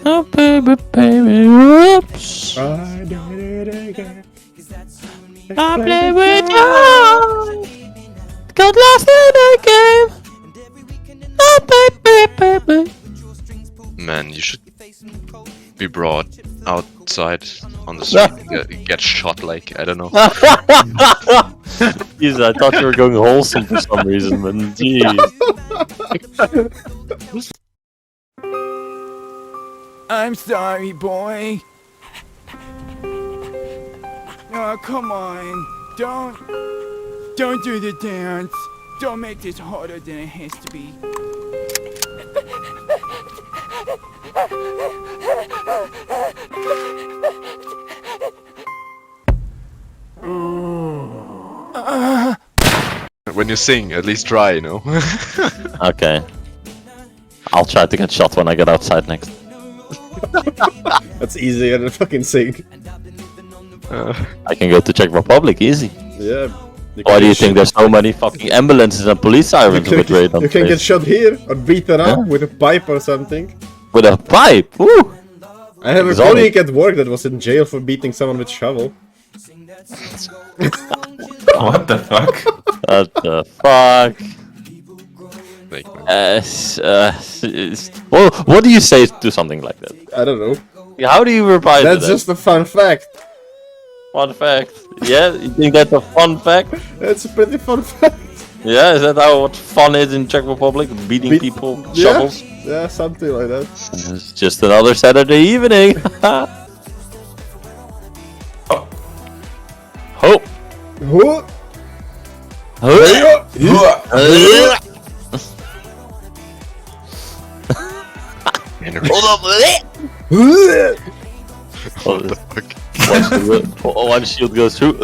Oh baby, baby, whoops. I did it again. I play with you. Got lost in the game. Oh baby, baby. Man, you should be brought outside on the street and get shot like, I don't know. Jeez, I thought you were going wholesome for some reason, but jeez. I'm sorry, boy. Oh, come on. Don't do the dance. Don't make this harder than it has to be. When you sing, at least try, you know. Okay. I'll try to get shot when I get outside next. That's easier than fucking sing. I can go to Czech Republic, easy. Yeah. Why do you think there's so many fucking ambulances and police sirens with radar? You can get shot here or beaten up with a pipe or something. With a pipe? Woo! I have a colleague at work that was in jail for beating someone with shovel. What the fuck? What the fuck? Well, what do you say to something like that? I don't know. How do you reply to that? That's just a fun fact. Fun fact. Yeah, you think that's a fun fact? It's a pretty fun fact. Yeah, is that how what fun is in Czech Republic? Beating people with shovels? Yeah, something like that. It's just another Saturday evening. Oh. Hope. Who? Hold up with it. What the fuck? One shield goes through.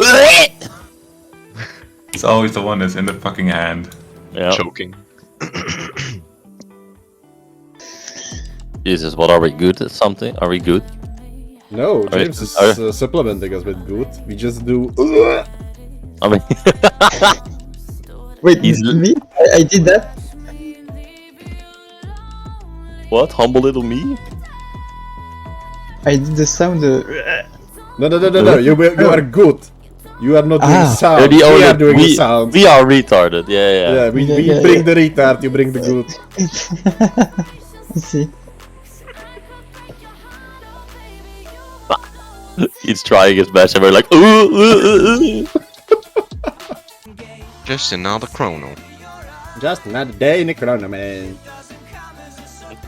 It's always the one that's in the fucking hand. Yeah. Choking. Jesus, what are we good at something? Are we good? No, Are we- James is are- supplementing us with good. We just do. I mean, Wait, He's- me? I did that? what? Humble little me? I did the sound. No. You are good. You are not doing sound. You're the We only- are doing the sound. We are retarded. Yeah. Yeah, we Yeah. bring the retard. You bring the good. Let's see. He's trying his best, and we're like, ooh. Just another chrono. Just another day in the chrono, man.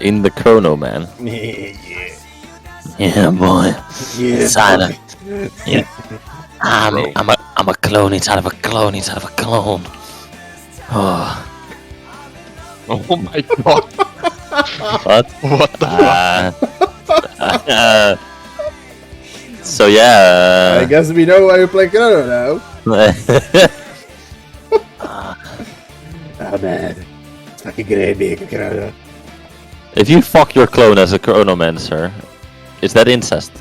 In the chrono, man. Yeah. Yeah, boy. Yeah. Silent. Yeah. I'm a clone inside of a clone inside of a clone. Oh. Oh my god. What? What the So yeah. I guess we know why you play chrono now. Oh man. It's fucking great being a chrono. If you fuck your clone as a chronomancer, is that incest?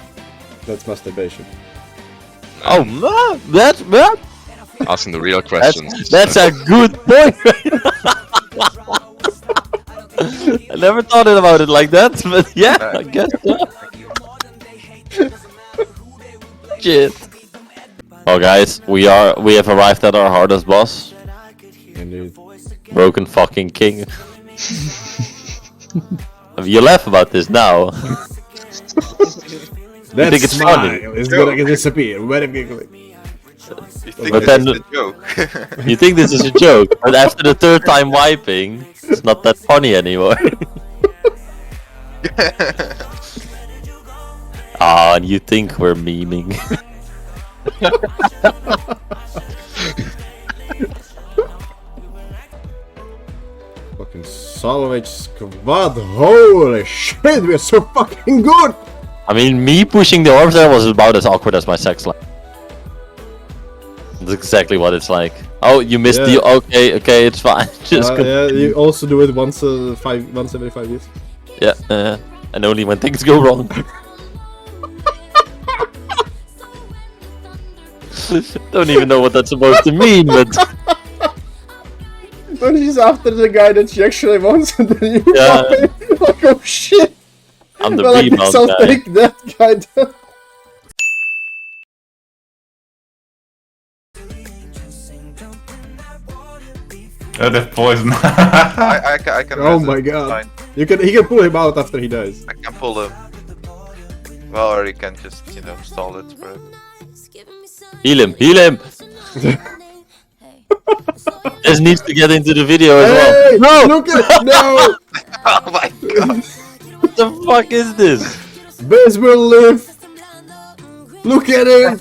That's masturbation. Oh man, that's Asking the real questions. that's a good point. I never thought about it like that, but yeah, I guess so. Shit. Oh guys, we have arrived at our hardest boss. Indeed. Broken fucking king. You laugh about this now. That think it's funny? smile is gonna disappear. Very quickly. But then you think this is a joke, but after the third time wiping, it's not that funny anymore. Ah, and you think we're memeing. Fucking salvage squad. Holy shit, we're so fucking good. I mean, me pushing the orbs there was about as awkward as my sex life. That's exactly what it's like. Oh, you missed the... Okay, it's fine. Just Yeah, you also do it once every 5 years. Yeah, and only when things go wrong. Don't even know what that's supposed to mean, but... But she's after the guy that she actually wants and then you Yeah. like, oh shit. I'm the Well, I guess rebound I'll guy. take that kind of. Oh, that's poison. I can. Oh res my it, it's god. fine. He can pull him out after he dies. I can pull him. Well, or you can just, you know, stall it for it. Heal him, heal him! This needs to get into the video as Hey! well. No! Look at no! Oh my god! What the fuck is this? Bez will live! Look at him!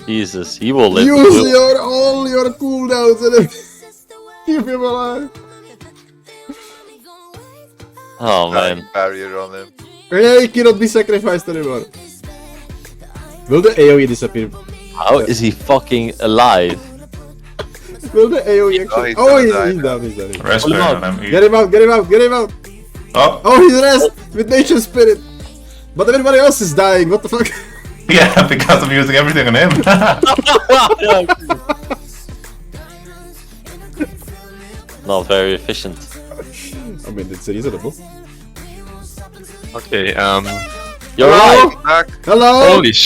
Jesus, he will live. Use all your cooldowns and then keep him alive. Oh man. Barrier on him. Yeah, he cannot be sacrificed anymore. Will the AoE disappear? How is he fucking alive? Will the AoE actually... he's Oh, gonna he's die down, he's down. Rest Pull him burn out. on him. Get him out, get him out, get him out! Oh, Oh, he's rest with Nation Spirit! But everybody else is dying, what the fuck? yeah, because I'm using everything on him. Not very efficient. I mean, it's reasonable. Okay, You're right. Back. Hello! holy